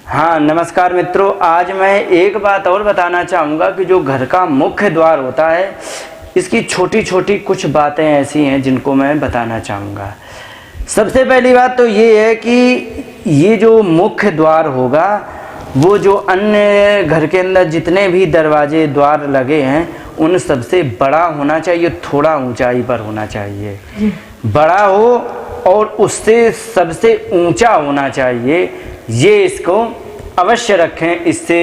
हाँ नमस्कार मित्रों, आज मैं एक बात और बताना चाहूँगा कि जो घर का मुख्य द्वार होता है इसकी छोटी छोटी कुछ बातें ऐसी हैं जिनको मैं बताना चाहूँगा। सबसे पहली बात तो ये है कि ये जो मुख्य द्वार होगा वो जो अन्य घर के अंदर जितने भी दरवाजे द्वार लगे हैं उन सबसे बड़ा होना चाहिए, थोड़ा ऊंचाई पर होना चाहिए, बड़ा हो और उससे सबसे ऊंचा होना चाहिए। ये इसको अवश्य रखें, इससे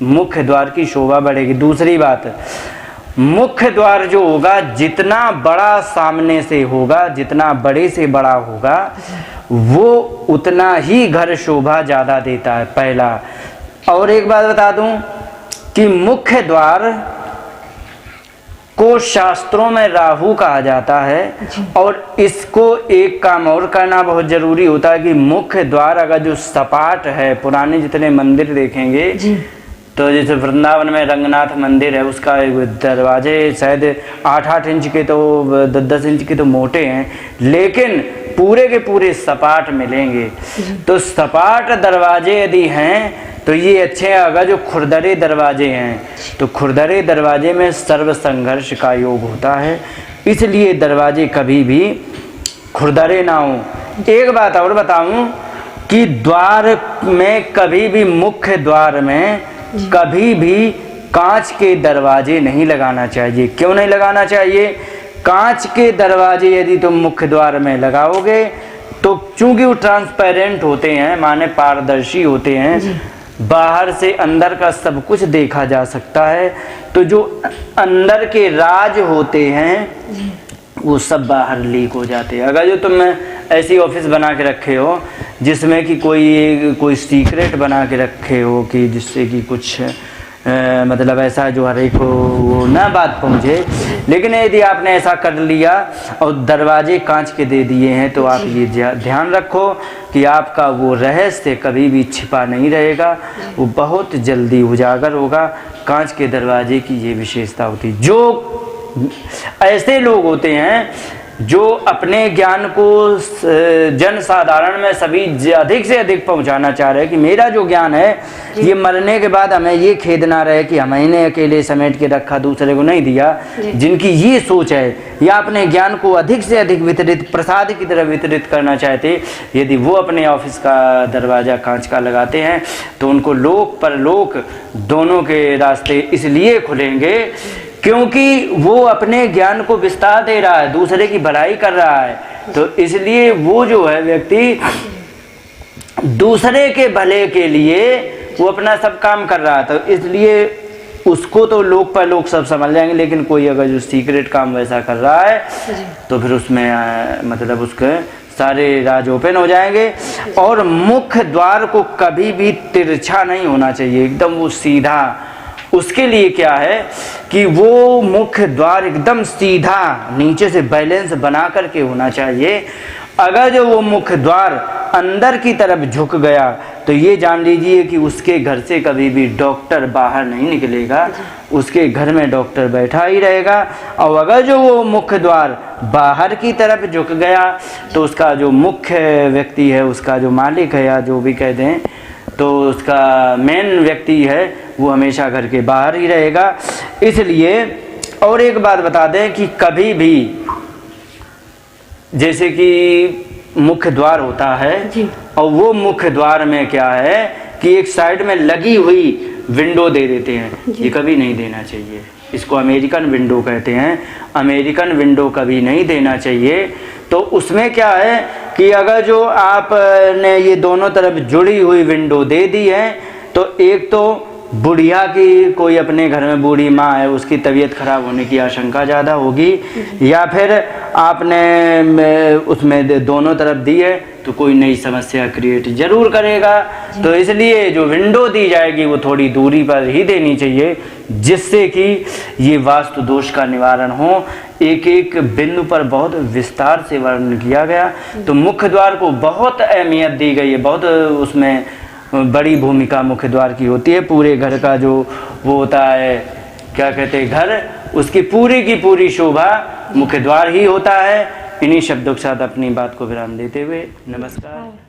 मुख्य द्वार की शोभा बढ़ेगी। दूसरी बात, मुख्य द्वार जो होगा जितना बड़ा सामने से होगा, जितना बड़े से बड़ा होगा वो उतना ही घर शोभा ज़्यादा देता है, पहला। और एक बात बता दूं कि मुख्य द्वार को शास्त्रों में राहु कहा जाता है और इसको एक काम और करना बहुत जरूरी होता है कि मुख्य द्वार अगर जो सपाट है, पुराने जितने मंदिर देखेंगे तो जैसे वृंदावन में रंगनाथ मंदिर है उसका दरवाजे शायद 8-8 इंच के तो 10-10 इंच के तो मोटे हैं, लेकिन पूरे के पूरे सपाट मिलेंगे। तो सपाट दरवाजे यदि हैं तो ये अच्छे हैं। अगर जो खुरदरे दरवाजे हैं तो खुरदरे दरवाजे में सर्व संघर्ष का योग होता है, इसलिए दरवाजे कभी भी खुरदरे ना हो। एक बात और बताऊं कि द्वार में कभी भी, मुख्य द्वार में कभी भी कांच के दरवाजे नहीं लगाना चाहिए। क्यों नहीं लगाना चाहिए? कांच के दरवाजे यदि तुम मुख्य द्वार में लगाओगे तो चूंकि वो ट्रांसपेरेंट होते हैं, माने पारदर्शी होते हैं, बाहर से अंदर का सब कुछ देखा जा सकता है, तो जो अंदर के राज होते हैं वो सब बाहर लीक हो जाते हैं। अगर जो तुम ऐसी ऑफिस बना के रखे हो जिसमें कि कोई सीक्रेट बना के रखे हो कि जिससे कि कुछ मतलब ऐसा जो हर एक को वो ना बात पहुँचे, लेकिन यदि आपने ऐसा कर लिया और दरवाजे कांच के दे दिए हैं तो आप ये ध्यान रखो कि आपका वो रहस्य कभी भी छिपा नहीं रहेगा, वो बहुत जल्दी उजागर होगा। कांच के दरवाजे की ये विशेषता होती है। जो ऐसे लोग होते हैं जो अपने ज्ञान को जन साधारण में सभी अधिक से अधिक पहुंचाना चाह रहे हैं कि मेरा जो ज्ञान है ये मरने के बाद हमें ये खेद ना रहे कि हमने अकेले समेट के रखा, दूसरे को नहीं दिया। जिनकी ये सोच है या अपने ज्ञान को अधिक से अधिक वितरित, प्रसाद की तरह वितरित करना चाहते, यदि वो अपने ऑफिस का दरवाज़ा कांच का लगाते हैं तो उनको लोक परलोक दोनों के रास्ते इसलिए खुलेंगे क्योंकि वो अपने ज्ञान को विस्तार दे रहा है, दूसरे की भलाई कर रहा है। तो इसलिए वो जो है व्यक्ति दूसरे के भले के लिए वो अपना सब काम कर रहा है, तो इसलिए उसको तो लोक पर लोग सब समझ जाएंगे। लेकिन कोई अगर जो सीक्रेट काम वैसा कर रहा है तो फिर उसमें मतलब उसके सारे राज ओपन हो जाएंगे। और मुख्य द्वार को कभी भी तिरछा नहीं होना चाहिए, एकदम वो सीधा। उसके लिए क्या है कि वो मुख्य द्वार एकदम सीधा नीचे से बैलेंस बना करके होना चाहिए। अगर जो वो मुख्य द्वार अंदर की तरफ झुक गया तो ये जान लीजिए कि उसके घर से कभी भी डॉक्टर बाहर नहीं निकलेगा, उसके घर में डॉक्टर बैठा ही रहेगा। और अगर जो वो मुख्य द्वार बाहर की तरफ झुक गया तो उसका जो मुख्य व्यक्ति है, उसका जो मालिक है या जो भी कह दें, तो उसका मेन व्यक्ति है वो हमेशा घर के बाहर ही रहेगा। इसलिए और एक बात बता दें कि कभी भी जैसे कि मुख्य द्वार होता है और वो मुख्य द्वार में क्या है कि एक साइड में लगी हुई विंडो दे देते हैं, ये कभी नहीं देना चाहिए। इसको अमेरिकन विंडो कहते हैं, अमेरिकन विंडो कभी नहीं देना चाहिए। तो उसमें क्या है कि अगर जो आपने ये दोनों तरफ जुड़ी हुई विंडो दे दी है तो एक तो बुढ़िया की, कोई अपने घर में बूढ़ी माँ है उसकी तबीयत खराब होने की आशंका ज़्यादा होगी, या फिर आपने उसमें दोनों तरफ दी है तो कोई नई समस्या क्रिएट जरूर करेगा। तो इसलिए जो विंडो दी जाएगी वो थोड़ी दूरी पर ही देनी चाहिए जिससे कि ये वास्तु दोष का निवारण हो। एक एक बिंदु पर बहुत विस्तार से वर्णन किया गया। तो मुख्य द्वार को बहुत अहमियत दी गई है, बहुत उसमें बड़ी भूमिका मुख्य द्वार की होती है। पूरे घर का जो वो होता है, क्या कहते हैं, घर, उसकी पूरी की पूरी शोभा मुख्य द्वार ही होता है। इन्हीं शब्दों के साथ अपनी बात को विराम देते हुए नमस्कार।